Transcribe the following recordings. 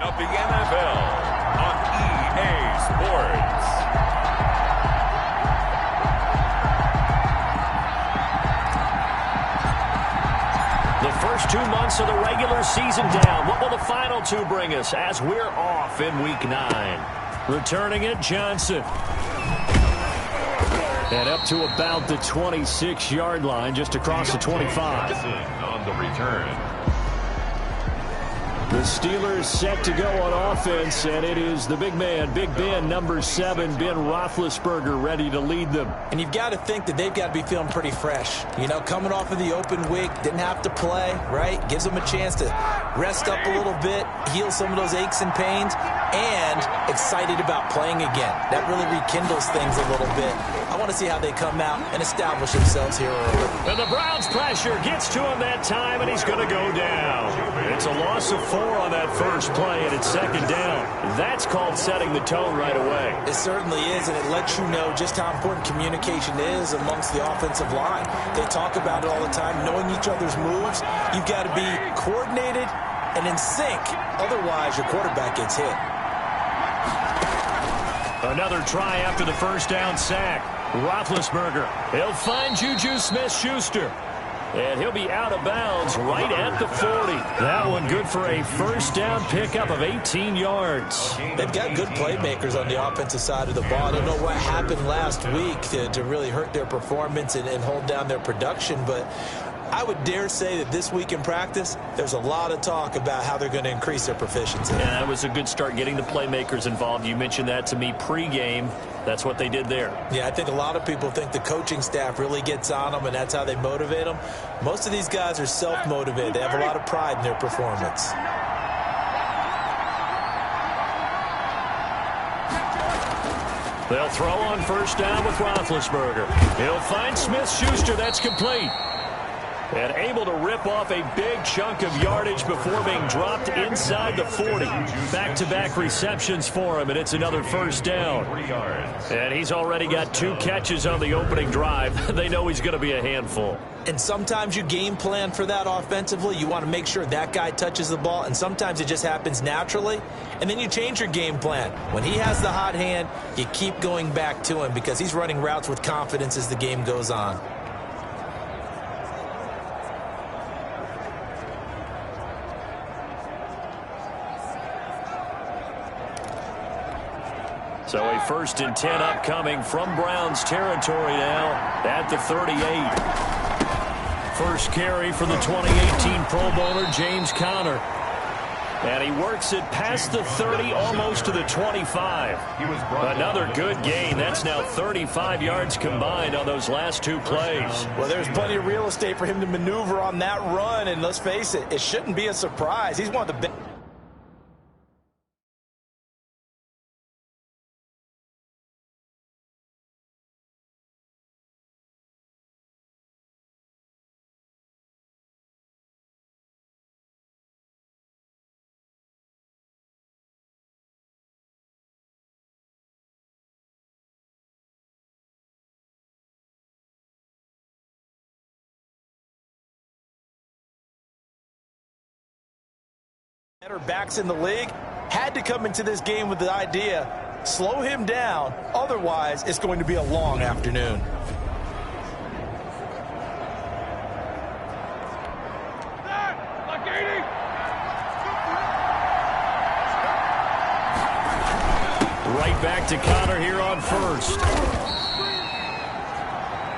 of the NFL on EA Sports. The first 2 months of the regular season down. What will the final 2 bring us as we're off in Week 9? Returning it, Johnson. And up to about the 26-yard line, just across the 25. On the return. The Steelers set to go on offense, and it is the big man, Big Ben, number 7, Ben Roethlisberger, ready to lead them. And you've got to think that they've got to be feeling pretty fresh. You know, coming off of the open week, didn't have to play, right? Gives them a chance to rest up a little bit, heal some of those aches and pains, and excited about playing again. That really rekindles things a little bit. I want to see how they come out and establish themselves here early. And the Browns' pressure gets to him that time, and he's going to go down. It's a loss of 4 on that first play, and it's second down. That's called setting the tone right away. It certainly is, and it lets you know just how important communication is amongst the offensive line. They talk about it all the time, knowing each other's moves. You've got to be coordinated and in sync. Otherwise, your quarterback gets hit. Another try after the first down sack. Roethlisberger, he'll find Juju Smith-Schuster. And he'll be out of bounds right at the 40. That one good for a first down pickup of 18 yards. They've got good playmakers on the offensive side of the ball. I don't know what happened last week to really hurt their performance and hold down their production, but I would dare say that this week in practice, there's a lot of talk about how they're going to increase their proficiency. Yeah, that was a good start getting the playmakers involved. You mentioned that to me pregame. That's what they did there. Yeah, I think a lot of people think the coaching staff really gets on them, and that's how they motivate them. Most of these guys are self-motivated. They have a lot of pride in their performance. They'll throw on first down with Roethlisberger. He'll find Smith-Schuster. That's complete. And able to rip off a big chunk of yardage before being dropped inside the 40. Back-to-back receptions for him, and it's another first down. And he's already got 2 catches on the opening drive. They know he's going to be a handful. And sometimes you game plan for that offensively. You want to make sure that guy touches the ball, and sometimes it just happens naturally. And then you change your game plan. When he has the hot hand, you keep going back to him because he's running routes with confidence as the game goes on. So a 1st and 10 upcoming from Browns territory now at the 38. First carry for the 2018 Pro Bowler, James Conner. And he works it past the 30, almost to the 25. Another good gain. That's now 35 yards combined on those last 2 plays. Well, there's plenty of real estate for him to maneuver on that run. And let's face it, it shouldn't be a surprise. He's one of the best. Better backs in the league, had to come into this game with the idea, slow him down, otherwise it's going to be a long afternoon. Right back to Conner here on first.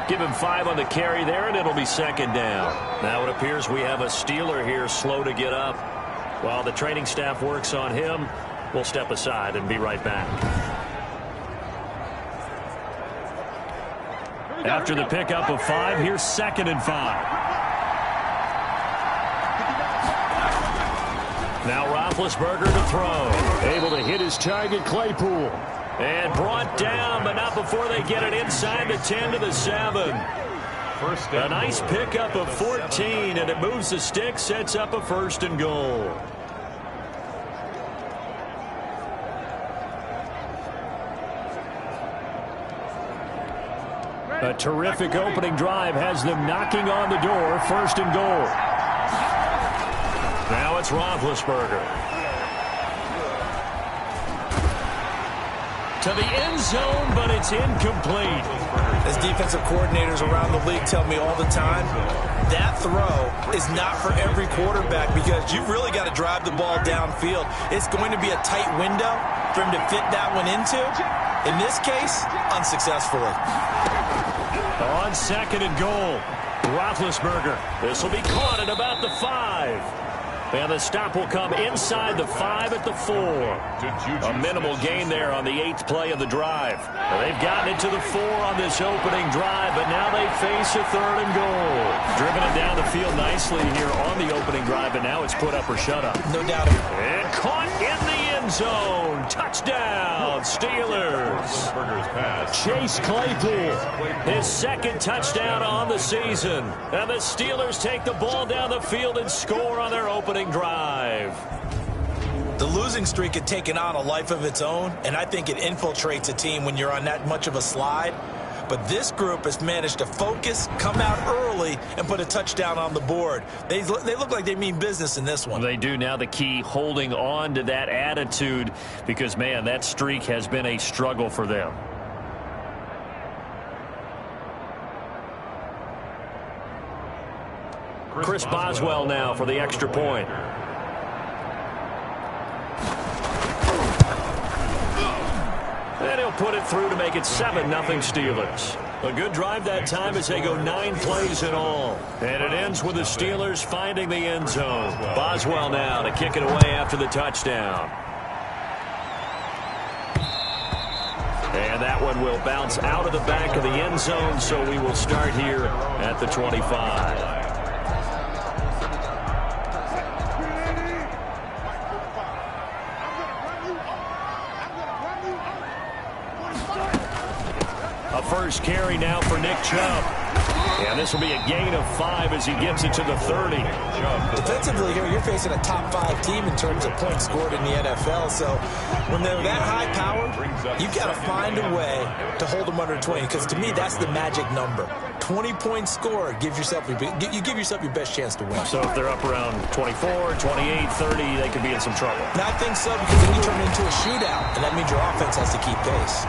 Give him 5 on the carry there, and it'll be second down. Now it appears we have a Steeler here slow to get up. While the training staff works on him, we'll step aside and be right back. After the pickup of 5, here's 2nd and 5. Now Roethlisberger to throw. Able to hit his target, Claypool. And brought down, but not before they get it inside the 10 to the 7. A nice pickup of 14, and it moves the stick, sets up a 1st and goal. A terrific opening drive has them knocking on the door, 1st and goal. Now it's Roethlisberger. to the end zone, but it's incomplete. As defensive coordinators around the league tell me all the time, that throw is not for every quarterback because you've really got to drive the ball downfield. It's going to be a tight window for him to fit that one into. In this case, unsuccessfully. On 2nd and goal, Roethlisberger. This will be caught at about the 5. And the stop will come inside the 5 at the 4. A minimal gain there on the 8th play of the drive. Well, they've gotten it to the 4 on this opening drive, but now they face a 3rd and goal. Driven it down the field nicely here on the opening drive, but now it's put up or shut up. No doubt. And caught in the end zone. Touchdown, Steelers. Chase Claypool, his 2nd touchdown on the season. And the Steelers take the ball down the field and score on their opening drive. The losing streak had taken on a life of its own, and I think it infiltrates a team when you're on that much of a slide. But this group has managed to focus, come out early, and put a touchdown on the board. They look like they mean business in this one. They do. Now the key, holding on to that attitude, because, man, that streak has been a struggle for them. Chris Boswell now for the extra point. And he'll put it through to make it 7-0 Steelers. A good drive that time as they go 9 plays in all. And it ends with the Steelers finding the end zone. Boswell now to kick it away after the touchdown. And that one will bounce out of the back of the end zone, so we will start here at the 25. A first carry now for Nick Chubb. And this will be a gain of 5 as he gets it to the 30. Defensively here, you're facing a top 5 team in terms of points scored in the NFL. So when they're that high powered, you've got to find a way to hold them under 20. Because to me, that's the magic number. 20 points scored gives yourself you give yourself your best chance to win. So if they're up around 24, 28, 30, they could be in some trouble. No, I think so, because then you turn it into a shootout, and that means your offense has to keep pace.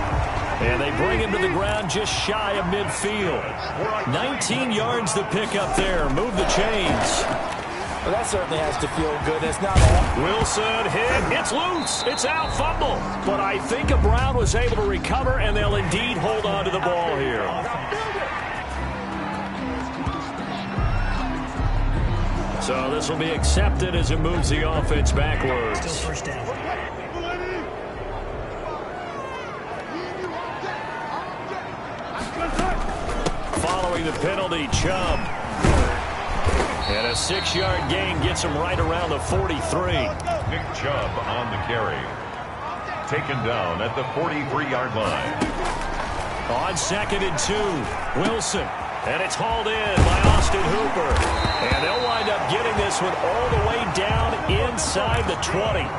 And they bring him to the ground just shy of midfield. 19 yards to pick up there. Move the chains. Well, that certainly has to feel good. It's not all. Wilson hit. It's loose. It's out. Fumble. But I think Brown was able to recover, and they'll indeed hold on to the ball here. So this will be accepted as it moves the offense backwards. Still first down. Following the penalty, Chubb. And a 6-yard gain gets him right around the 43. Nick Chubb on the carry. Taken down at the 43-yard line. On 2nd and 2, Wilson. And it's hauled in by Austin Hooper. And they'll wind up getting this one all the way down inside the 20.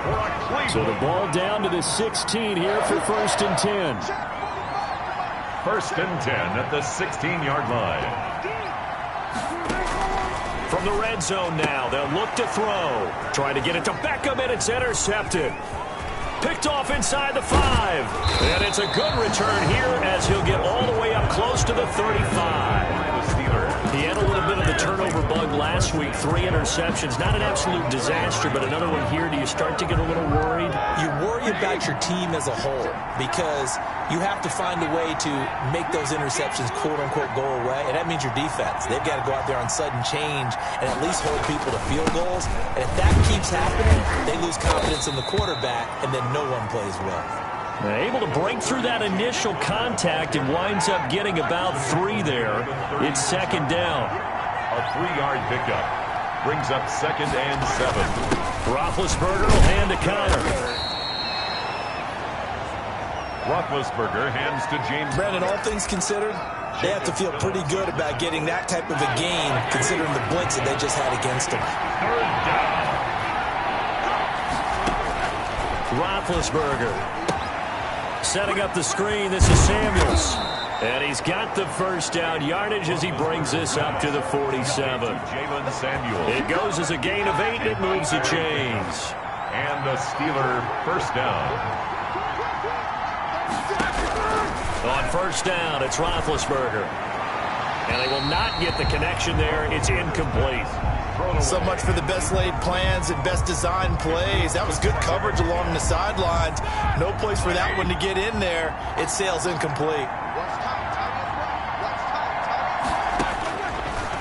So the ball down to the 16 here for 1st and 10. 1st and 10 at the 16-yard line. From the red zone now, they'll look to throw. Trying to get it to Beckham, and it's intercepted. Picked off inside the 5. And it's a good return here as he'll get all the way up close to the 35. He had a little bit of the turnover bug last week. 3 interceptions. Not an absolute disaster, but another one here. Do you start to get a little worried? You worry about your team as a whole because you have to find a way to make those interceptions, quote-unquote, go away. And that means your defense. They've got to go out there on sudden change and at least hold people to field goals. And if that keeps happening, they lose confidence in the quarterback, and then no one plays well. Able to break through that initial contact and winds up getting about 3 there. It's 2nd down. A 3-yard pickup brings up 2nd and 7. Roethlisberger will hand to Connor. Roethlisberger hands to James. Brandon, all things considered, they have to feel pretty good about getting that type of a gain considering the blitz that they just had against them. 3rd down. Roethlisberger. Setting up the screen, this is Samuels. And he's got the first down yardage as he brings this up to the 47. Jalen Samuels. It goes as a gain of 8, and it moves the chains. And the Steeler first down. On first down, it's Roethlisberger. And they will not get the connection there. It's incomplete. So much for the best laid plans and best designed plays. That was good coverage along the sidelines. No place for that one to get in there. It sails incomplete.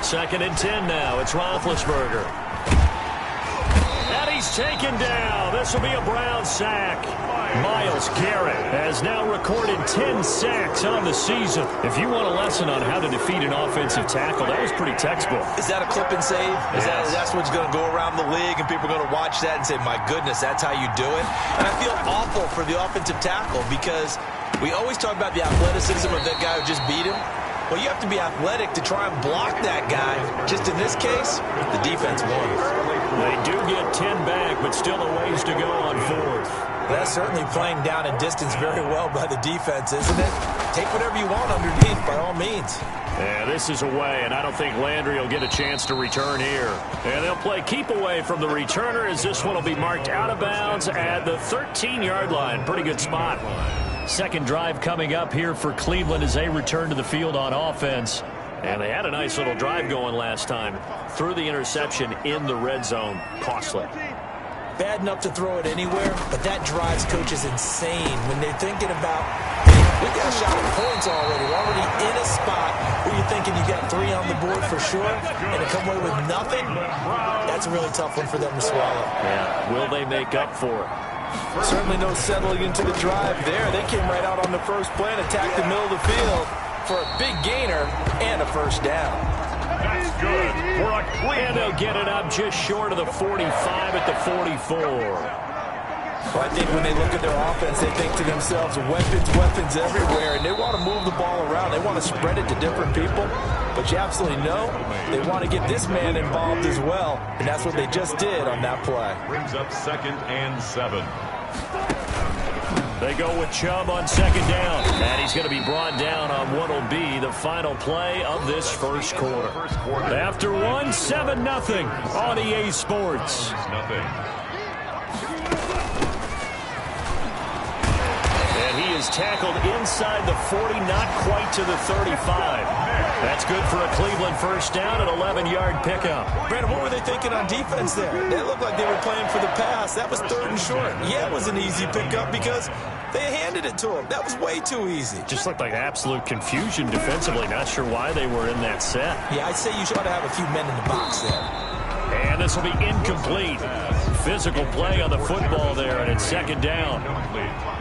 2nd and 10 now. It's Roethlisberger. And he's taken down. This will be a Brown sack. Myles Garrett has now recorded 10 sacks on the season. If you want a lesson on how to defeat an offensive tackle, that was pretty textbook. Is that a clip and save? That's what's going to go around the league, and people are going to watch that and say, my goodness, that's how you do it? And I feel awful for the offensive tackle because we always talk about the athleticism of that guy who just beat him. Well, you have to be athletic to try and block that guy. Just in this case, the defense won. They do get 10 back, but still a ways to go on 4th. That's certainly playing down and distance very well by the defense, isn't it? Take whatever you want underneath, by all means. Yeah, this is away, and I don't think Landry will get a chance to return here. And they'll play keep away from the returner as this one will be marked out of bounds at the 13-yard line. Pretty good spot. Second drive coming up here for Cleveland as they return to the field on offense. And they had a nice little drive going last time. Threw the interception in the red zone. Costly. Bad enough to throw it anywhere, but that drives coaches insane when they're thinking about, hey, we got a shot at points already. We're already in a spot where you're thinking you got 3 on the board for sure, and to come away with nothing, that's a really tough one for them to swallow. Yeah, will they make up for it? Certainly no settling into the drive there. They came right out on the first play and attacked the middle of the field for a big gainer and a first down. That's good for a clean. And they'll get it up just short of the 45 at the 44. Well, I think when they look at their offense, they think to themselves, weapons everywhere, and they want to move the ball around. They want to spread it to different people, but you absolutely know they want to get this man involved as well, and that's what they just did on that play. Brings up 2nd and 7. They go with Chubb on 2nd down, and he's going to be brought down on what will be the final play of this first quarter. After 1, 7-0 on EA Sports. And he is tackled inside the 40, not quite to the 35. That's good for a Cleveland first down, an 11-yard pickup. Brandon, what were they thinking on defense there? They looked like they were playing for the pass. That was 3rd and short. Yeah, it was an easy pickup because they handed it to him. That was way too easy. Just looked like absolute confusion defensively. Not sure why they were in that set. Yeah, I'd say you should have a few men in the box there. And this will be incomplete. Physical play on the football there, and it's 2nd down.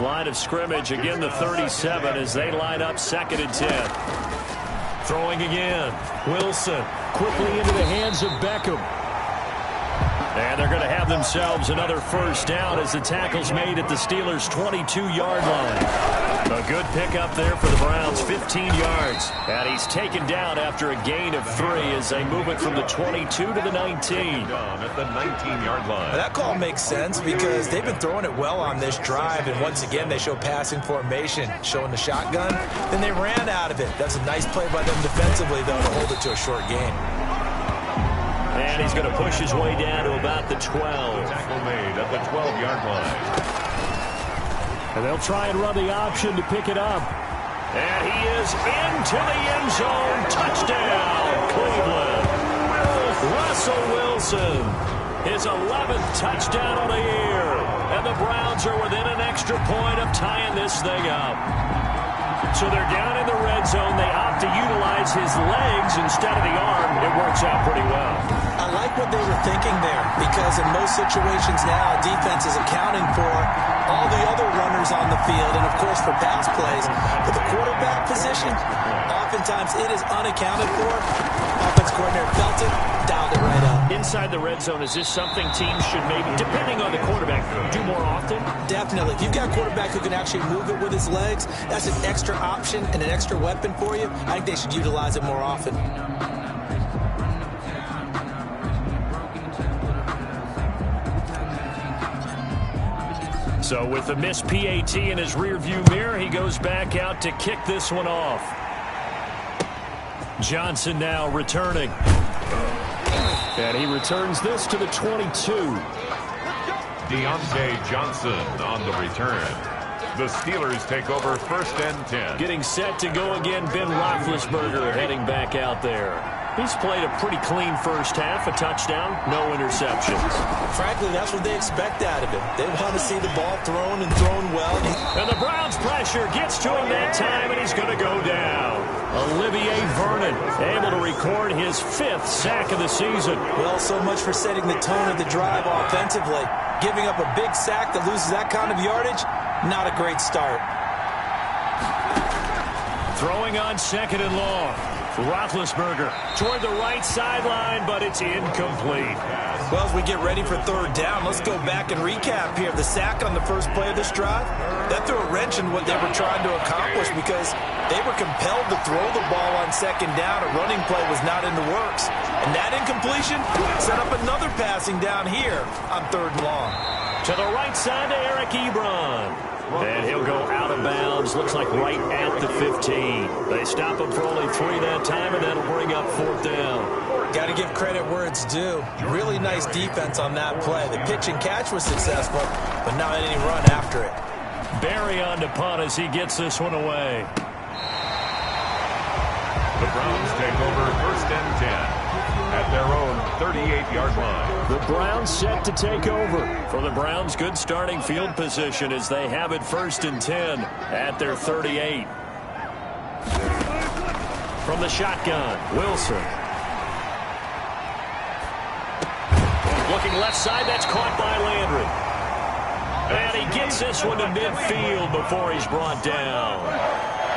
Line of scrimmage, again the 37 as they line up 2nd and 10. Throwing again. Wilson quickly into the hands of Beckham. And they're going to have themselves another first down as the tackle's made at the Steelers' 22-yard line. A good pickup there for the Browns, 15 yards. And he's taken down after a gain of 3 as they move it from the 22 to the 19. At the 19-yard line. That call makes sense because they've been throwing it well on this drive, and once again they show passing formation, showing the shotgun. Then they ran out of it. That's a nice play by them defensively, though, to hold it to a short gain. And he's going to push his way down to about the 12. Tackle made at the 12-yard line. And they'll try and run the option to pick it up. And he is into the end zone. Touchdown, Cleveland. Russell Wilson, his 11th touchdown of the year. And the Browns are within an extra point of tying this thing up. So they're down in the red zone. They opt to utilize his legs instead of the arm. It works out pretty well. I like what they were thinking there because in most situations now, defense is accounting for all the other runners on the field and, of course, for pass plays. But the quarterback position, oftentimes it is unaccounted for. Offense coordinator felt it, dialed it right up. Inside the red zone, is this something teams should maybe, depending on the quarterback, do more often? Definitely. If you've got a quarterback who can actually move it with his legs, that's an extra option and an extra weapon for you. I think they should utilize it more often. So with the missed PAT in his rearview mirror, he goes back out to kick this one off. Johnson now returning. And he returns this to the 22. Deontay Johnson on the return. The Steelers take over 1st and 10. Getting set to go again, Ben Roethlisberger heading back out there. He's played a pretty clean first half, a touchdown, no interceptions. Frankly, that's what they expect out of him. They want to see the ball thrown and thrown well. And the Browns' pressure gets to him that time, and he's going to go down. Olivier Vernon able to record his 5th sack of the season. Well, so much for setting the tone of the drive offensively. Giving up a big sack that loses that kind of yardage, not a great start. Throwing on 2nd and long. Roethlisberger toward the right sideline, but it's incomplete. Well, as we get ready for 3rd down, let's go back and recap here. The sack on the first play of this drive, that threw a wrench in what they were trying to accomplish because they were compelled to throw the ball on 2nd down. A running play was not in the works. And that incompletion set up another passing down here on 3rd and long. To the right side to Eric Ebron. And he'll go out of bounds. Looks like right at the 15. They stop him for only 3 that time, and that'll bring up 4th down. Got to give credit where it's due. Really nice defense on that play. The pitch and catch was successful, but not any run after it. Barry on to punt as he gets this one away. The Browns take over 1st and 10 at their own 38-yard line. The Browns set to take over. For the Browns, good starting field position as they have it 1st and 10 at their 38. From the shotgun, Wilson. Looking left side, that's caught by Landry. And he gets this one to midfield before he's brought down.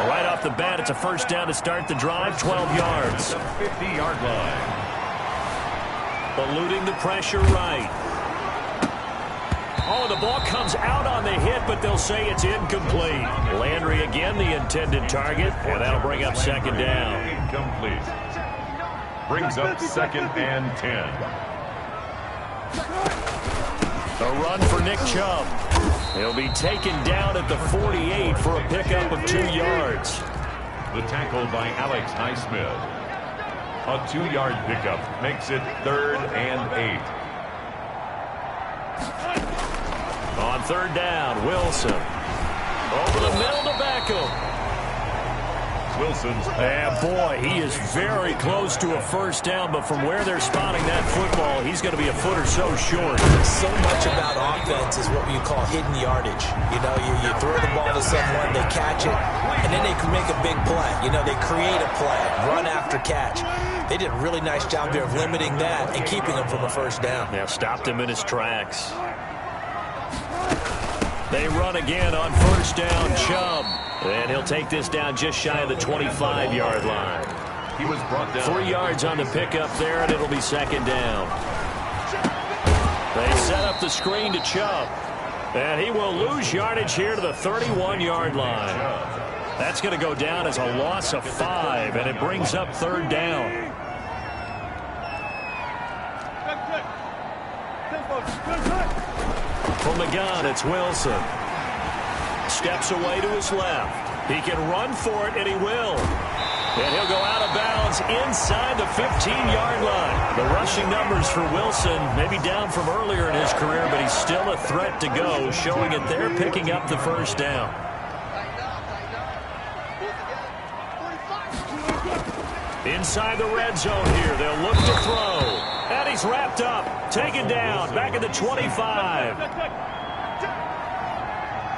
Right off the bat, it's a 1st down to start the drive, 12 yards. The 50-yard line. Eluding the pressure right. Oh, the ball comes out on the hit, but they'll say it's incomplete. Landry again, the intended target, and that'll bring up 2nd down. Incomplete. Brings up 2nd and 10. A run for Nick Chubb. He'll be taken down at the 48 for a pickup of 2 yards. The tackle by Alex Highsmith. A 2-yard pickup makes it 3rd and 8. On 3rd down, Wilson. Over the middle to Beckham. Wilson's pass. Boy, he is very close to a 1st down, but from where they're spotting that football, he's going to be a foot or so short. So much about offense is what you call hidden yardage. You know, you throw the ball to someone, they catch it, and then they can make a big play. You know, they create a play, run after catch. They did a really nice job there of limiting that and keeping him from a 1st down. Yeah, stopped him in his tracks. They run again on 1st down, Chubb. And he'll take this down just shy of the 25-yard line. He was brought down. 3 yards on the pickup there, and it'll be 2nd down. They set up the screen to Chubb. And he will lose yardage here to the 31-yard line. That's going to go down as a loss of 5, and it brings up 3rd down. From the gun, it's Wilson. Steps away to his left. He can run for it, and he will. And he'll go out of bounds inside the 15-yard line. The rushing numbers for Wilson maybe down from earlier in his career, but he's still a threat to go, showing it they're picking up the 1st down. Inside the red zone here, they'll look to throw. And he's wrapped up, taken down, back at the 25.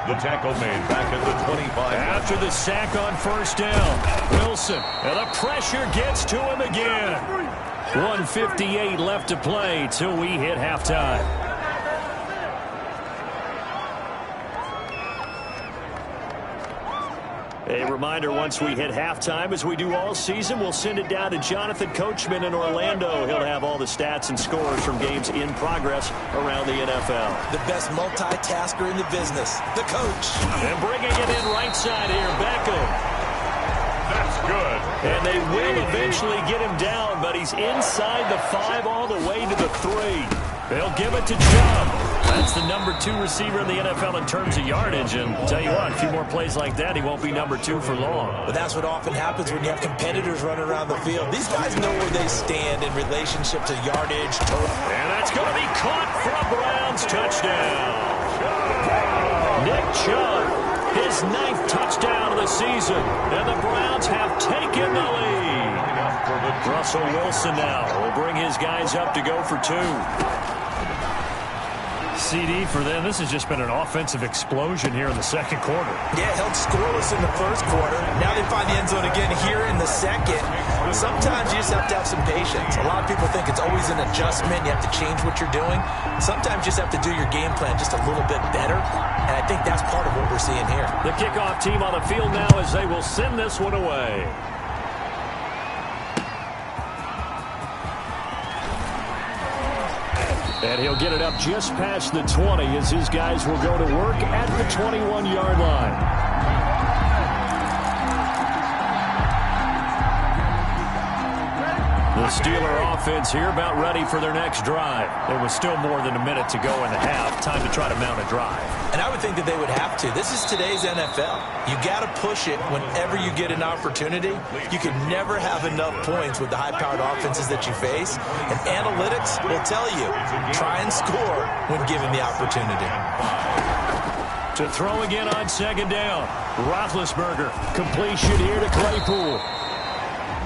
The tackle made back at the 25. After the sack on 1st down, Wilson, and the pressure gets to him again. 1:58 left to play till we hit halftime. A reminder, once we hit halftime, as we do all season, we'll send it down to Jonathan Coachman in Orlando. He'll have all the stats and scores from games in progress around the NFL. The best multitasker in the business, the coach. And bringing it in right side here, Beckham. That's good. And they will eventually get him down, but he's inside the 5 all the way to the 3. They'll give it to Chubb. That's the number 2 receiver in the NFL in terms of yardage. And tell you what, a few more plays like that, he won't be number 2 for long. But that's what often happens when you have competitors running around the field. These guys know where they stand in relationship to yardage, total. And that's going to be caught for a Browns touchdown. Nick Chubb his 9th touchdown of the season, and the Browns have taken the lead. Russell Wilson now will bring his guys up to go for 2. CD for them. This has just been an offensive explosion here in the second quarter. Yeah, held scoreless in the first quarter. Now they find the end zone again here in the second. Sometimes you just have to have some patience. A lot of people think it's always an adjustment. You have to change what you're doing. Sometimes you just have to do your game plan just a little bit better. And I think that's part of what we're seeing here. The kickoff team on the field now as they will send this one away. And he'll get it up just past the 20 as his guys will go to work at the 21-yard line. The Steeler offense here about ready for their next drive. There was still more than a minute to go in the half. Time to try to mount a drive. And I would think that they would have to. This is today's NFL. You got to push it whenever you get an opportunity. You can never have enough points with the high-powered offenses that you face. And analytics will tell you, try and score when given the opportunity. To throw again on second down. Roethlisberger. Completion here to Claypool.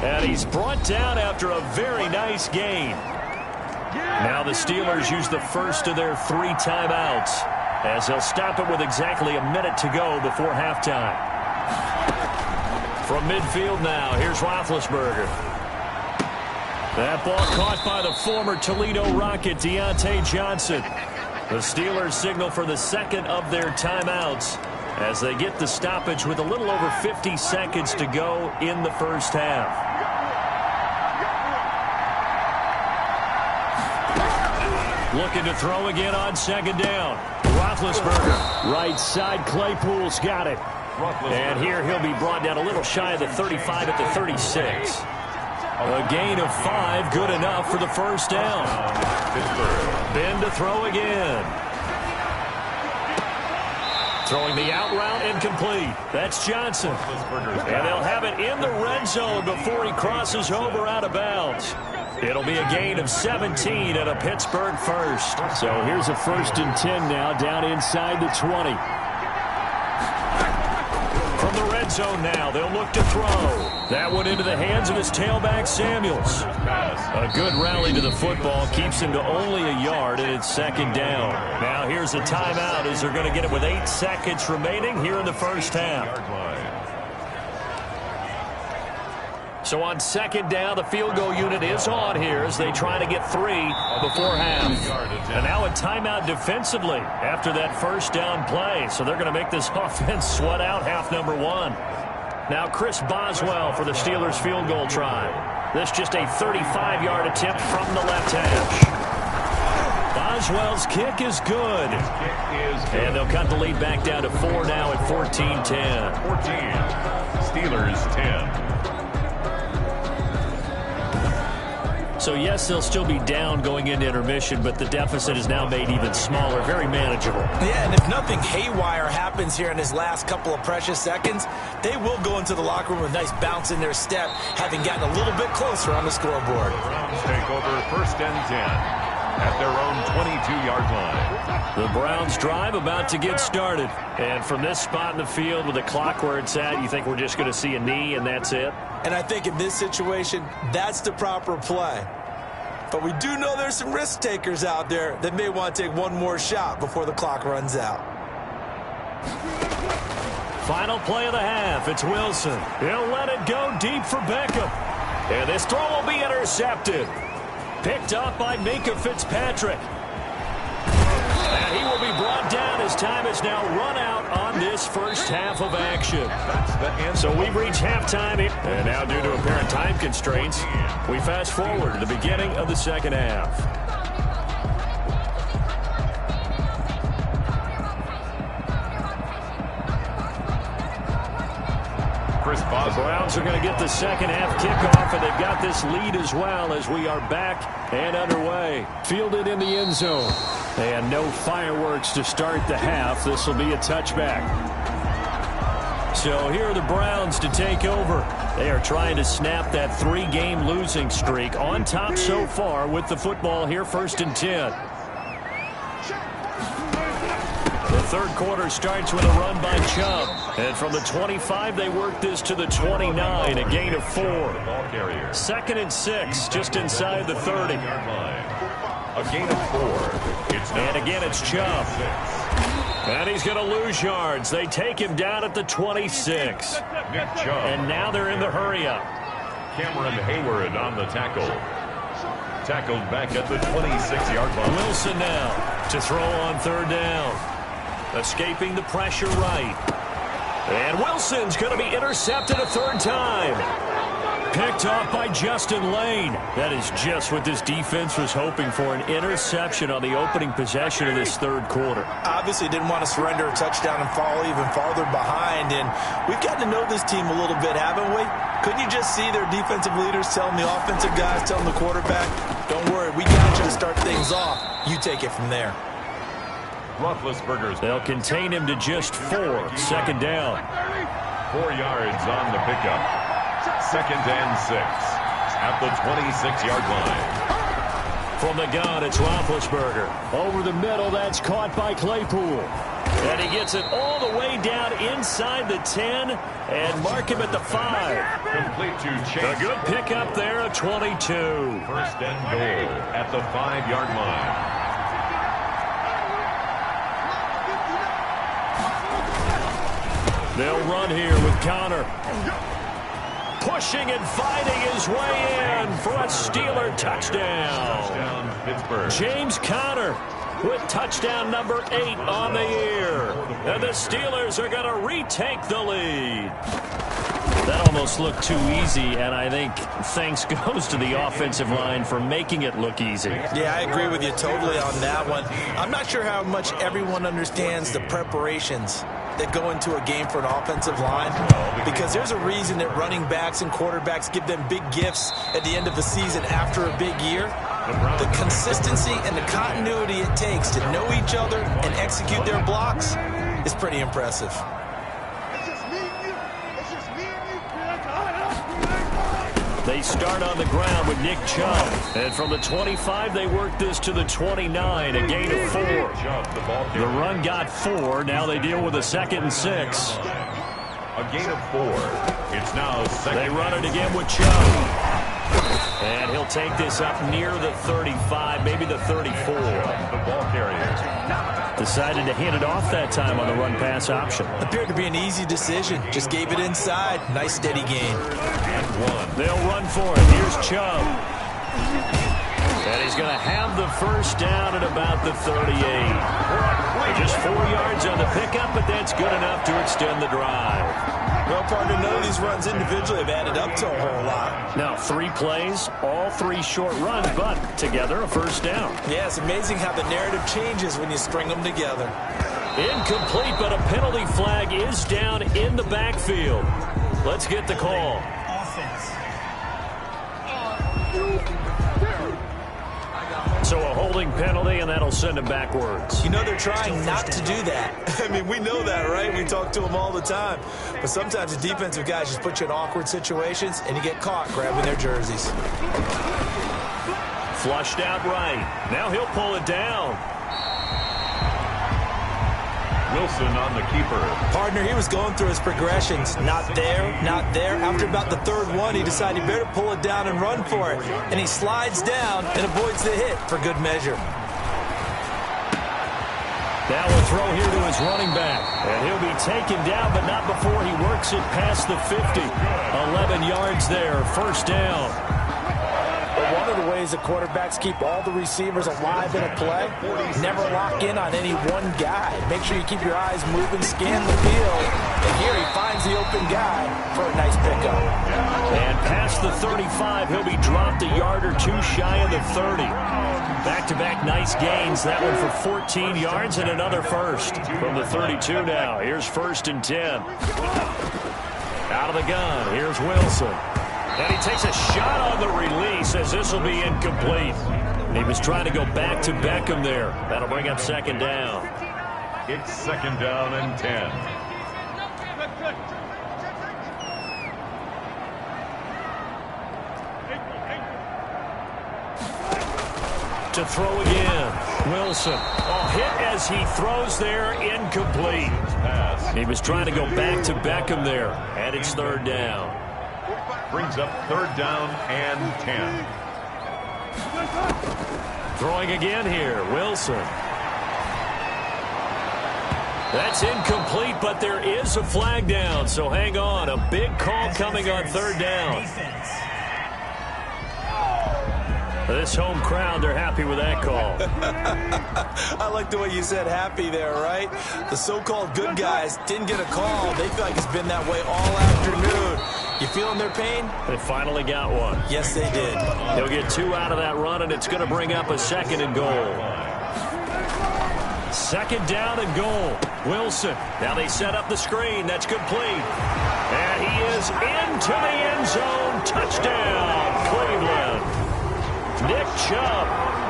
And he's brought down after a very nice gain. Now the Steelers use the first of their 3 timeouts as they'll stop it with exactly a minute to go before halftime. From midfield now, here's Roethlisberger. That ball caught by the former Toledo Rocket, Deontay Johnson. The Steelers signal for the second of their timeouts as they get the stoppage with a little over 50 seconds to go in the first half. Looking to throw again on second down. Roethlisberger, right side, Claypool's got it. And here he'll be brought down a little shy of the 35 at the 36. A gain of 5, good enough for the first down. Ben to throw again. Throwing the out route incomplete. That's Johnson. And they'll have it in the red zone before he crosses over out of bounds. It'll be a gain of 17 and a Pittsburgh first. So here's a 1st and 10 now down inside the 20. From the red zone now, they'll look to throw. That one into the hands of his tailback, Samuels. A good rally to the football keeps him to only a yard, and it's second down. Now here's a timeout as they're going to get it with 8 seconds remaining here in the first half. So on second down, the field goal unit is on here as they try to get 3 before half. And now a timeout defensively after that first down play. So they're going to make this offense sweat out half number 1. Now Chris Boswell for the Steelers field goal try. This just a 35-yard attempt from the left hash. Boswell's kick is good. And they'll cut the lead back down to 4 now at 14-10. 14. Steelers 10. So, yes, they'll still be down going into intermission, but the deficit is now made even smaller, very manageable. Yeah, and if nothing haywire happens here in his last couple of precious seconds, they will go into the locker room with a nice bounce in their step, having gotten a little bit closer on the scoreboard. Browns take over 1st and 10 at their own 22-yard line. The Browns drive about to get started. And from this spot in the field with the clock where it's at, you think we're just going to see a knee and that's it? And I think in this situation, that's the proper play. But we do know there's some risk takers out there that may want to take one more shot before the clock runs out. Final play of the half. It's Wilson. He'll let it go deep for Beckham. And this throw will be intercepted. Picked up by Minkah Fitzpatrick. And he will be brought down as time is now run out on this first half of action. So we've reached halftime here. And now due to apparent time constraints, we fast forward to the beginning of the second half. The Browns are going to get the second half kickoff, and they've got this lead as well as we are back and underway. Fielded in the end zone. And no fireworks to start the half. This will be a touchback. So here are the Browns to take over. They are trying to snap that 3-game losing streak on top so far with the football here 1st and 10. The third quarter starts with a run by Chubb. And from the 25, they work this to the 29, a gain of 4. Ball carrier. 2nd and 6, just inside the 30. A gain of 4. And again, it's Chubb. And he's going to lose yards. They take him down at the 26. Nick Chubb. And now they're in the hurry-up. Cameron Hayward on the tackle. Tackled back at the 26-yard line. Wilson now to throw on 3rd down. Escaping the pressure right. And Wilson's going to be intercepted a 3rd time. Picked off by Justin Lane. That is just what this defense was hoping for, an interception on the opening possession of this 3rd quarter. Obviously didn't want to surrender a touchdown and fall even farther behind. And we've gotten to know this team a little bit, haven't we? Couldn't you just see their defensive leaders telling the offensive guys, telling the quarterback, don't worry, we got you to start things off. You take it from there. Roethlisberger's. They'll contain him to just 4. 2nd down. 4 yards on the pickup. 2nd and 6 at the 26-yard line. From the gun, it's Roethlisberger. Over the middle, that's caught by Claypool. And he gets it all the way down inside the 10 and mark him at the 5. Complete to Chase. A good pickup there at 22. 1st and goal at the 5-yard line. They'll run here with Connor. Pushing and fighting his way in for a Steeler touchdown. Touchdown, Pittsburgh. James Conner with touchdown number 8 on the year. And the Steelers are going to retake the lead. That almost looked too easy, and I think thanks goes to the offensive line for making it look easy. Yeah, I agree with you totally on that one. I'm not sure how much everyone understands the preparations that go into a game for an offensive line, because there's a reason that running backs and quarterbacks give them big gifts at the end of the season after a big year. The consistency and the continuity it takes to know each other and execute their blocks is pretty impressive. They start on the ground with Nick Chubb. And from the 25, they work this to the 29, a gain of 4. The run got 4. Now they deal with a 2nd and 6. A gain of 4. It's now 2nd. They run it again with Chubb. And he'll take this up near the 35, maybe the 34. The ball carrier decided to hand it off that time on the run-pass option. Appeared to be an easy decision. Just gave it inside. Nice, steady gain. and 1. They'll run for it. Here's Chubb. And he's going to have the 1st down at about the 38. Just 4 yards on the pickup, but that's good enough to extend the drive. Well, partner, none of these runs individually have added up to a whole lot. Now, 3 plays, all 3 short runs, but together a 1st down. Yeah, it's amazing how the narrative changes when you string them together. Incomplete, but a penalty flag is down in the backfield. Let's get the call. So a holding penalty, and that'll send him backwards. You know they're trying not to do that. I mean, we know that, right? We talk to them all the time. But sometimes the defensive guys just put you in awkward situations, and you get caught grabbing their jerseys. Flushed out right. Now he'll pull it down. Wilson on the keeper. Partner, he was going through his progressions. Not there, not there. After about the 3rd one, he decided he better pull it down and run for it. And he slides down and avoids the hit for good measure. Now a throw here to his running back. And he'll be taken down, but not before he works it past the 50. 11 yards there, 1st down. One of the ways the quarterbacks keep all the receivers alive in a play, never lock in on any one guy. Make sure you keep your eyes moving, scan the field. And here he finds the open guy for a nice pickup. And past the 35, he'll be dropped a yard or 2 shy of the 30. Back-to-back nice gains. That one for 14 yards and another 1st. From the 32 now, here's 1st and 10. Out of the gun, here's Wilson. And he takes a shot on the release as this will be incomplete. And he was trying to go back to Beckham there. That'll bring up 2nd down. It's 2nd down and 10. to throw again. Wilson. Oh, hit as he throws there, incomplete. He was trying to go back to Beckham there, and it's third down. Brings up third down and 10. Throwing again here, Wilson. That's incomplete, but there is a flag down, so hang on. A big call coming on third down. This home crowd, they're happy with that call. I like the way you said happy there, right? The so-called good guys didn't get a call. They feel like it's been that way all afternoon. You feeling their pain? They finally got one. Yes, they did. They'll get 2 out of that run, and it's going to bring up a second and goal. Second down and goal. Wilson. Now they set up the screen. That's complete. And he is into the end zone. Touchdown, Cleveland. Nick Chubb,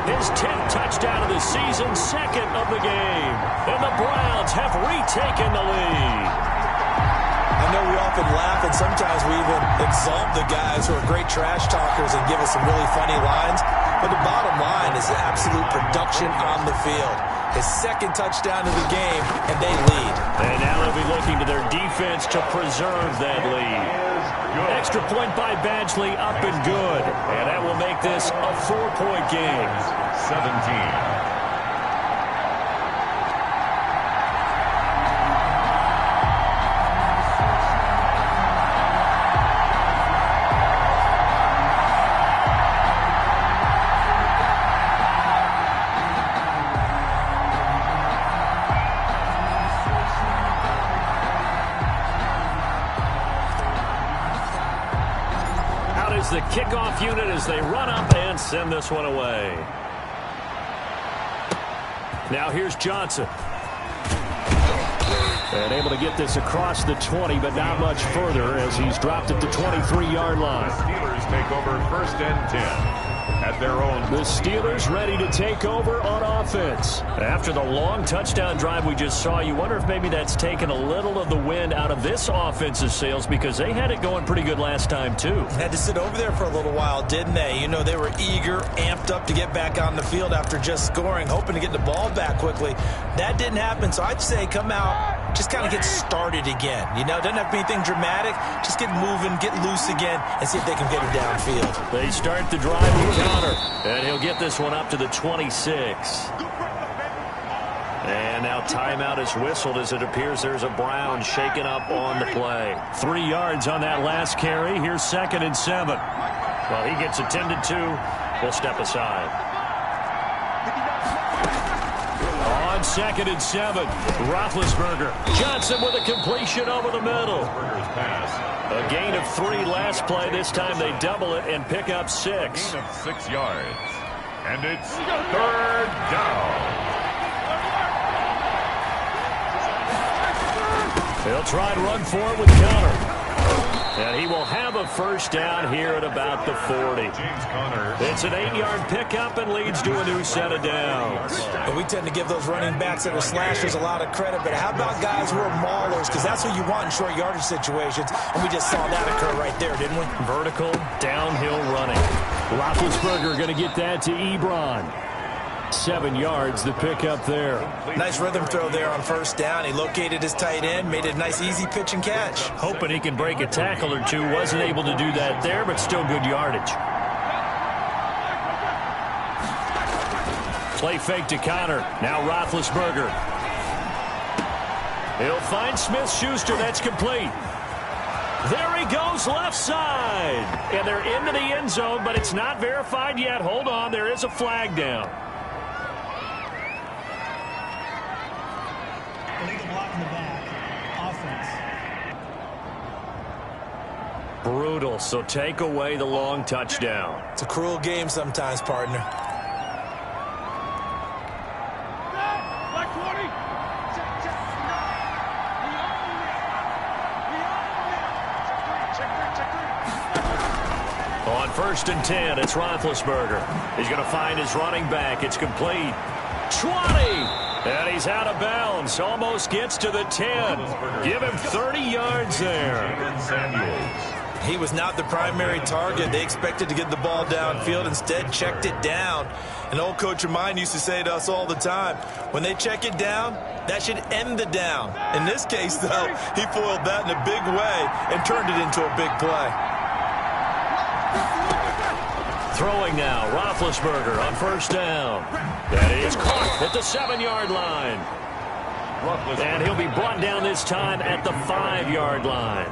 his 10th touchdown of the season, second of the game. And the Browns have retaken the lead. I know we often laugh, and sometimes we even exalt the guys who are great trash talkers and give us some really funny lines. But the bottom line is the absolute production on the field. His second touchdown of the game, and they lead. And now they'll be looking to their defense to preserve that lead. Extra point by Badgley, up and good. And that will make this a 4-point game. 17. The kickoff unit as they run up and send this one away. Now here's Johnson. And able to get this across the 20, but not much further as he's dropped at the 23-yard line. The Steelers take over first and 10 at their own. The Steelers ready to take over on offense. After the long touchdown drive we just saw, you wonder if maybe that's taken a little of the wind out of this offense's sails because they had it going pretty good last time too. Had to sit over there for a little while, didn't they? You know, they were eager, amped up to get back on the field after just scoring, hoping to get the ball back quickly. That didn't happen, so I'd say come out, just kind of get started again. You know, doesn't have to be anything dramatic. Just get moving, get loose again, and see if they can get it downfield. They start the drive with Connor, and he'll get this one up to the 26. And now timeout is whistled as it appears there's a Brown shaken up on the play. 3 yards on that last carry. Here's 2nd and 7. Well, he gets attended to. We'll step aside. On 2nd and 7, Roethlisberger. Johnson with a completion over the middle. A gain of 3 last play. This time they double it and pick up 6. Gain of 6 yards. And it's third down. He'll try and run for it with Connor. And he will have a first down here at about the 40. James Conner. It's an 8-yard pickup and leads to a new set of downs. And we tend to give those running backs that are slashers a lot of credit, but how about guys who are maulers? Because that's what you want in short yardage situations, and we just saw that occur right there, didn't we? Vertical, downhill running. Roethlisberger going to get that to Ebron. 7 yards, the pickup there. Nice rhythm throw there on first down. He located his tight end, made it a nice easy pitch and catch. Hoping he can break a tackle or two. Wasn't able to do that there, but still good yardage. Play fake to Connor. Now Roethlisberger. He'll find Smith-Schuster. That's complete. There he goes, left side. And they're into the end zone, but it's not verified yet. Hold on, there is a flag down. Illegal block in the back. Offense. Brutal, so take away the long touchdown. It's a cruel game sometimes, partner. On 1st and 10, it's Roethlisberger. He's going to find his running back. It's complete. 20! And he's out of bounds. Almost gets to the 10. Give him 30 yards there. He was not the primary target. They expected to get the ball downfield, instead checked it down. An old coach of mine used to say to us all the time, when they check it down, that should end the down. In this case, though, he foiled that in a big way and turned it into a big play. Throwing now, Roethlisberger on first down. That is caught at the 7-yard line. And he'll be brought down this time at the 5-yard line.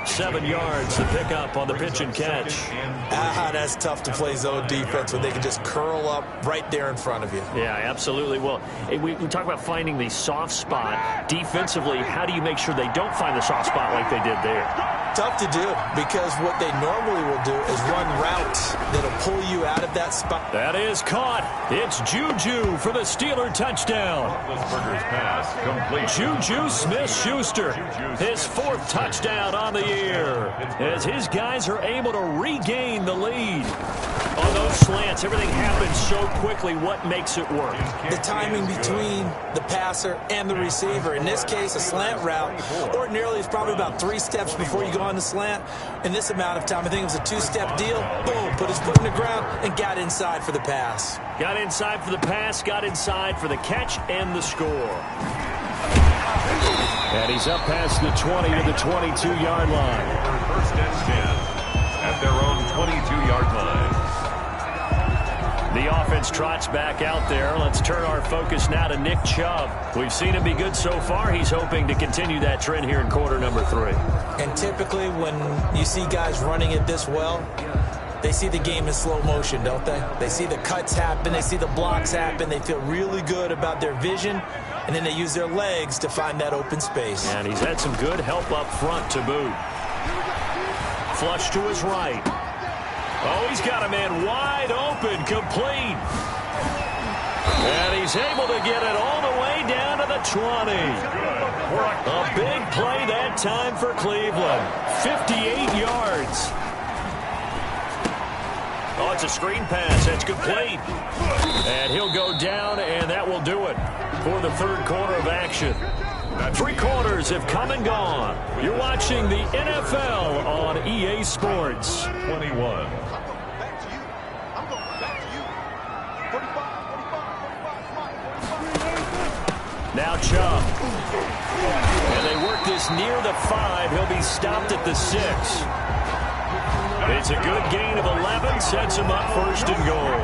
7 yards to pick up on the pitch and catch. That's tough to play zone defense when they can just curl up right there in front of you. Yeah, absolutely. Well, we talk about finding the soft spot. Defensively, how do you make sure they don't find the soft spot like they did there? Tough to do, because what they normally will do is run routes that'll pull you out of that spot. That is caught. It's Juju for the Steeler touchdown. Roethlisberger's pass complete. Juju Smith-Schuster, his 4th touchdown on the year, as his guys are able to regain the lead. On those slants, everything happens so quickly. What makes it work? The timing between the passer and the receiver. In this case, a slant route ordinarily is probably about 3 steps before you go on the slant. In this amount of time, I think it was a 2-step deal. Boom, put his foot in the ground and got inside for the pass. Got inside for the pass, got inside for the catch and the score. And he's up past the 20 to the 22-yard line. First and 10 at their own 22-yard line. The offense trots back out there. Let's turn our focus now to Nick Chubb. We've seen him be good so far. He's hoping to continue that trend here in quarter number 3. And typically when you see guys running it this well, they see the game in slow motion, don't they? They see the cuts happen. They see the blocks happen. They feel really good about their vision. And then they use their legs to find that open space. And he's had some good help up front to boot. Flush to his right. Oh, he's got a man wide open, complete. And he's able to get it all the way down to the 20. A big play that time for Cleveland. 58 yards. Oh, it's a screen pass. That's complete. And he'll go down, and that will do it for the 3rd quarter of action. 3 quarters have come and gone. You're watching the NFL on EA Sports. 21. Now Chubb. And they work this near the 5. He'll be stopped at the 6. It's a good gain of 11. Sets him up 1st and goal.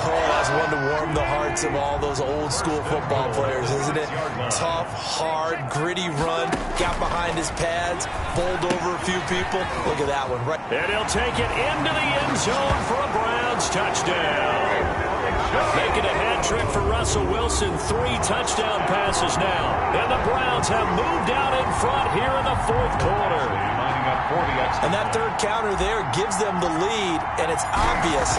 Oh, that's one to warm the hearts of all those old school football players, isn't it? Tough, hard, gritty run. Got behind his pads. Bowled over a few people. Look at that one. Right. And he'll take it into the end zone for a Browns touchdown. Making a hat trick for Russell Wilson. 3 touchdown passes now. And the Browns have moved out in front here in the 4th quarter. And that 3rd counter there gives them the lead, and it's obvious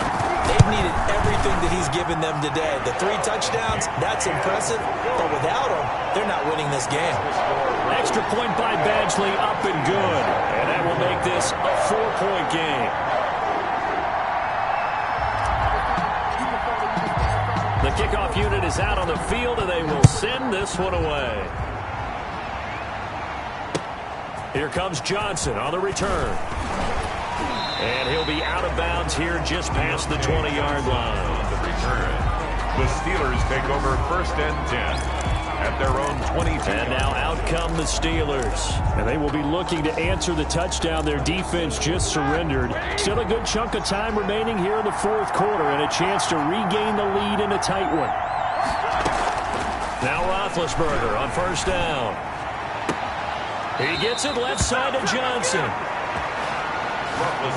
they've needed everything that he's given them today. The 3 touchdowns, that's impressive, but without him, they're not winning this game. Extra point by Badgley, up and good. And that will make this a 4-point game. The kickoff unit is out on the field, and they will send this one away. Here comes Johnson on the return. And he'll be out of bounds here just past the 20-yard line. On the return, the Steelers take over 1st and 10 at their own 22. And now out come the Steelers. And they will be looking to answer the touchdown their defense just surrendered. Still a good chunk of time remaining here in the 4th quarter and a chance to regain the lead in a tight one. Now Roethlisberger on 1st down. He gets it left side to Johnson.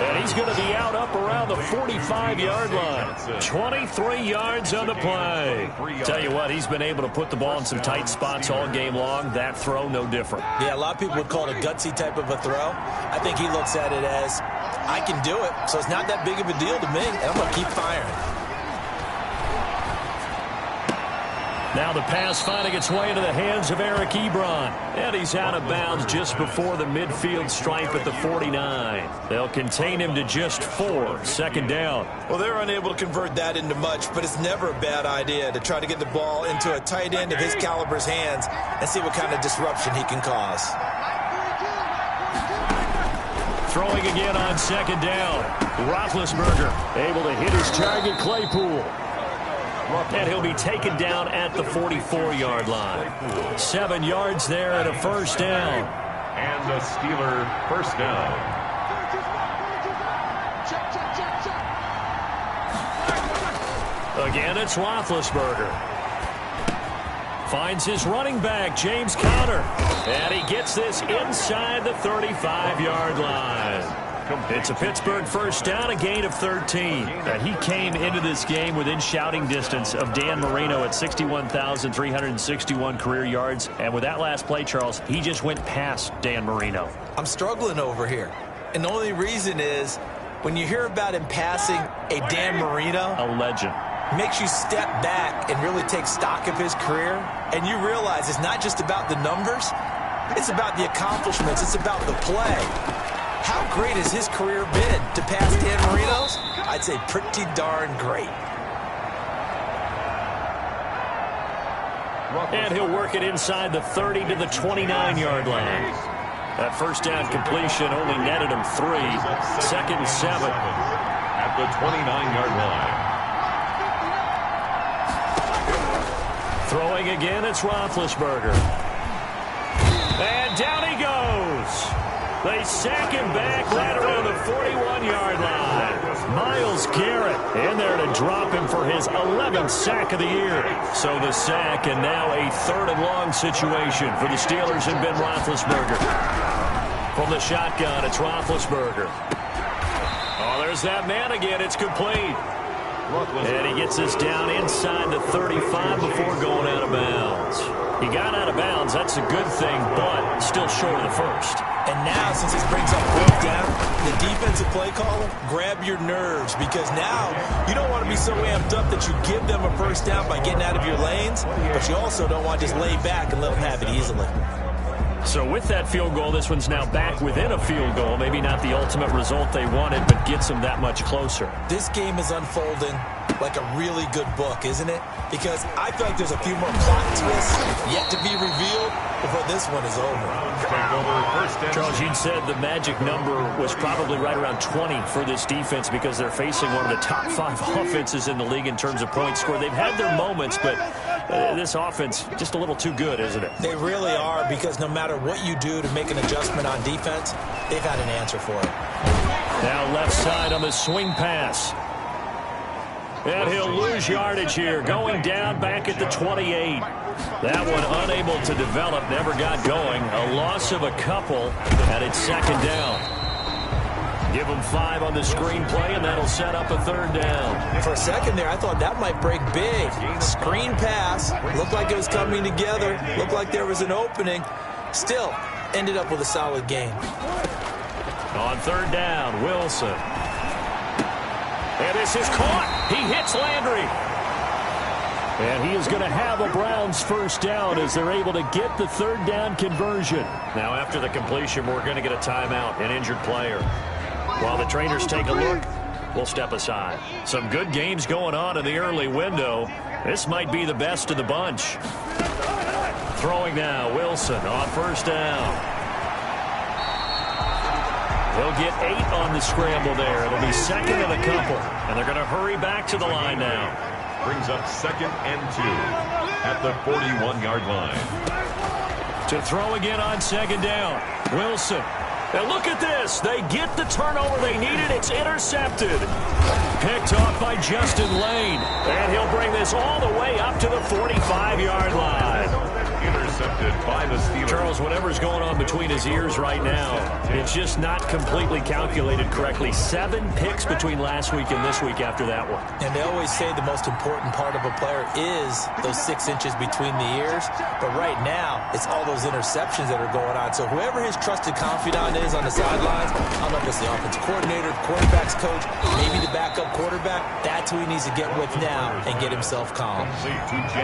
And he's going to be out up around the 45-yard line. 23 yards on the play. Tell you what, he's been able to put the ball in some tight spots all game long. That throw, no different. Yeah, a lot of people would call it a gutsy type of a throw. I think he looks at it as, I can do it, so it's not that big of a deal to me, and I'm going to keep firing. Now the pass finding its way into the hands of Eric Ebron. And he's out of bounds just before the midfield stripe at the 49. They'll contain him to just 4. 2nd down. Well, they're unable to convert that into much, but it's never a bad idea to try to get the ball into a tight end of his caliber's hands and see what kind of disruption he can cause. Throwing again on second down. Roethlisberger able to hit his target, Claypool. And he'll be taken down at the 44-yard line. 7 yards there and a first down. And a Steeler first down. Again, it's Roethlisberger. Finds his running back, James Conner. And he gets this inside the 35-yard line. It's a Pittsburgh first down, a gain of 13. And he came into this game within shouting distance of Dan Marino at 61,361 career yards. And with that last play, Charles, he just went past Dan Marino. I'm struggling over here. And the only reason is when you hear about him passing a Dan Marino, A legend. makes you step back and really take stock of his career. And you realize it's not just about the numbers. It's about the accomplishments. It's about the play. How great has his career been to pass Dan Marino's? I'd say pretty darn great. And he'll work it inside the 30 to the 29-yard line. That first down completion only netted him 3. Second and 7. At the 29-yard line. Throwing again, it's Roethlisberger. And down he goes. They sack him back right around the 41-yard line. Myles Garrett in there to drop him for his 11th sack of the year. So the sack and now a 3rd and long situation for the Steelers and Ben Roethlisberger. From the shotgun, it's Roethlisberger. Oh, there's that man again. It's complete. And he gets this down inside the 35 before going out of bounds. He got out of bounds. That's a good thing, but still short of the first. And now, since this brings up fourth down, the defensive play caller, grab your nerves, because now you don't want to be so amped up that you give them a first down by getting out of your lanes, but you also don't want to just lay back and let them have it easily. So with that field goal, this one's now back within a field goal. Maybe not the ultimate result they wanted, but gets them that much closer. This game is unfolding like a really good book, isn't it? Because I feel like there's a few more plot twists yet to be revealed before this one is over. Charles, you'd said the magic number was probably right around 20 for this defense because they're facing one of the top 5 offenses in the league in terms of points scored. They've had their moments, but this offense just a little too good, isn't it? They really are, because no matter what you do to make an adjustment on defense, they've had an answer for it. Now left side on the swing pass. And he'll lose yardage here, going down back at the 28. That one unable to develop, never got going. A loss of a couple, and it's second down. Give them 5 on the screenplay, and that'll set up a 3rd down. For a second there, I thought that might break big. Screen pass, looked like it was coming together, looked like there was an opening. Still, ended up with a solid gain. On 3rd down, Wilson. And this is caught. He hits Landry. And he is going to have a Browns first down as they're able to get the 3rd down conversion. Now after the completion, we're going to get a timeout, an injured player. While the trainers take a look, we'll step aside. Some good games going on in the early window. This might be the best of the bunch. Throwing now, Wilson on 1st down. They'll get 8 on the scramble there. It'll be 2nd and a couple. And they're going to hurry back to the line now. Brings up 2nd and 2 at the 41-yard line. To throw again on 2nd down. Wilson. And look at this. They get the turnover they needed. It's intercepted. Picked off by Justin Lane. And he'll bring this all the way up to the 45-yard line. Intercepted by the Steelers. Charles, whatever's going on between his ears right now, it's just not completely calculated correctly. 7 picks between last week and this week after that one. And they always say the most important part of a player is those 6 inches between the ears. But right now, it's all those interceptions that are going on. So whoever his trusted confidant is on the sidelines, I don't know if it's the offensive coordinator, quarterback's coach, maybe the backup quarterback, that's who he needs to get with now and get himself calm.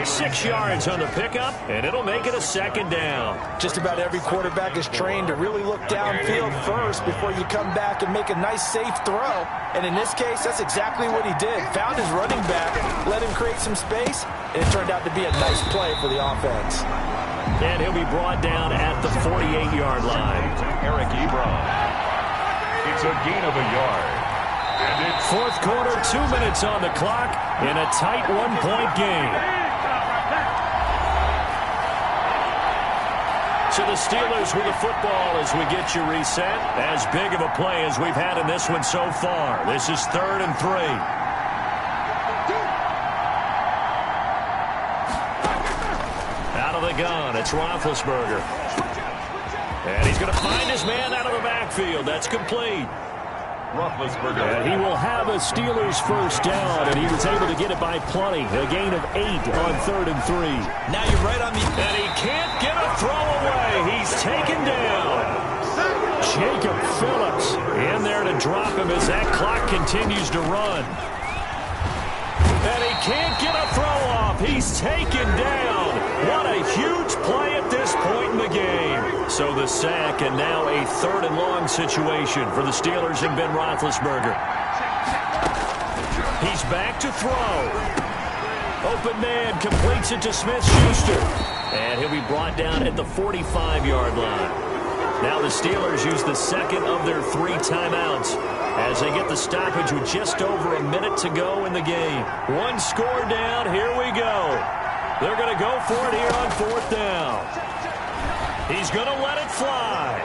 6 yards on the pickup, and it'll make it a 2nd down. Just about every quarterback is trained to really look downfield first before you come back and make a nice, safe throw. And in this case, that's exactly what he did. Found his running back, let him create some space, and it turned out to be a nice play for the offense. And he'll be brought down at the 48-yard line. Eric Ebron. It's a gain of a yard. And it's Fourth quarter, 2 minutes on the clock in a tight one-point game. So the Steelers with the football as we get you reset. As big of a play as we've had in this one so far. This is 3rd and 3. Out of the gun, it's Roethlisberger. And he's going to find his man out of the backfield. That's complete. Roethlisberger. And he will have a Steelers first down, and he was able to get it by plenty. A gain of 8 on 3rd and 3. Now you're right on the... And he can't get a throw away. He's taken down. Jacob Phillips in there to drop him as that clock continues to run. And he can't get a throw off. He's taken down. What a huge play at this point in the game. So the sack, and now a 3rd and long situation for the Steelers and Ben Roethlisberger. He's back to throw. Open man completes it to Smith-Schuster. And he'll be brought down at the 45-yard line. Now the Steelers use the second of their 3 timeouts as they get the stoppage with just over a minute to go in the game. 1 score down. Here we go. They're going to go for it here on 4th down. He's going to let it fly.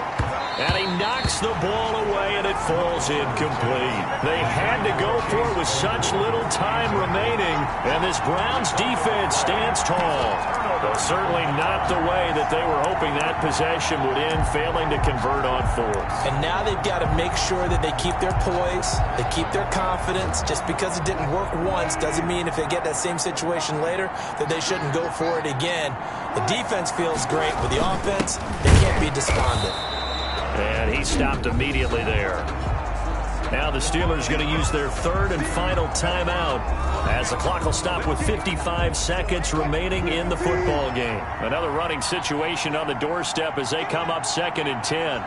And he knocks the ball away, and it falls incomplete. They had to go for it with such little time remaining, and this Browns defense stands tall. But certainly not the way that they were hoping that possession would end, failing to convert on 4th. And now they've got to make sure that they keep their poise, they keep their confidence. Just because it didn't work once doesn't mean if they get that same situation later that they shouldn't go for it again. The defense feels great, but the offense, they can't be despondent. And he stopped immediately there. Now the Steelers going to use their 3rd and final timeout as the clock will stop with 55 seconds remaining in the football game. Another running situation on the doorstep as they come up 2nd and 10.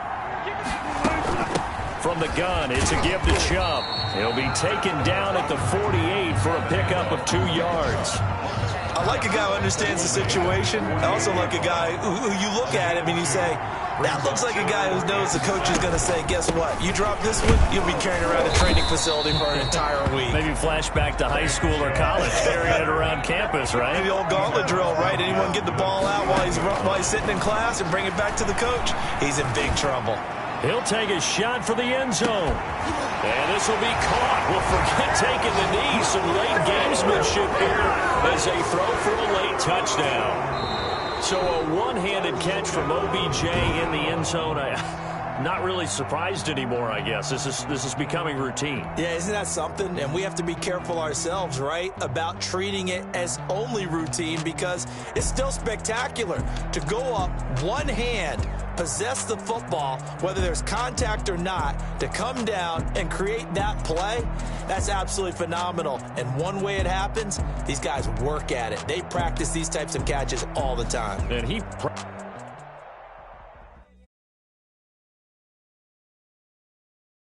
From the gun, it's a give to Chubb. He'll be taken down at the 48 for a pickup of 2 yards. I like a guy who understands the situation. I also like a guy who you look at him and you say, that looks like a guy who knows the coach is going to say, guess what? You drop this one, you'll be carrying around a training facility for an entire week. Maybe flashback to high school or college, carrying it around campus, right? Maybe the old gauntlet drill, right? Anyone get the ball out while he's sitting in class and bring it back to the coach? He's in big trouble. He'll take a shot for the end zone. And this will be caught. We'll forget taking the knee. Some late gamesmanship here as they throw for a late touchdown. So a one-handed catch from OBJ in the end zone. Not really surprised anymore, I guess. This is becoming routine. Yeah, isn't that something? And we have to be careful ourselves, right, about treating it as only routine, because it's still spectacular to go up one hand, possess the football, whether there's contact or not, to come down and create that play. That's absolutely phenomenal. And one way it happens, these guys work at it. They practice these types of catches all the time. And he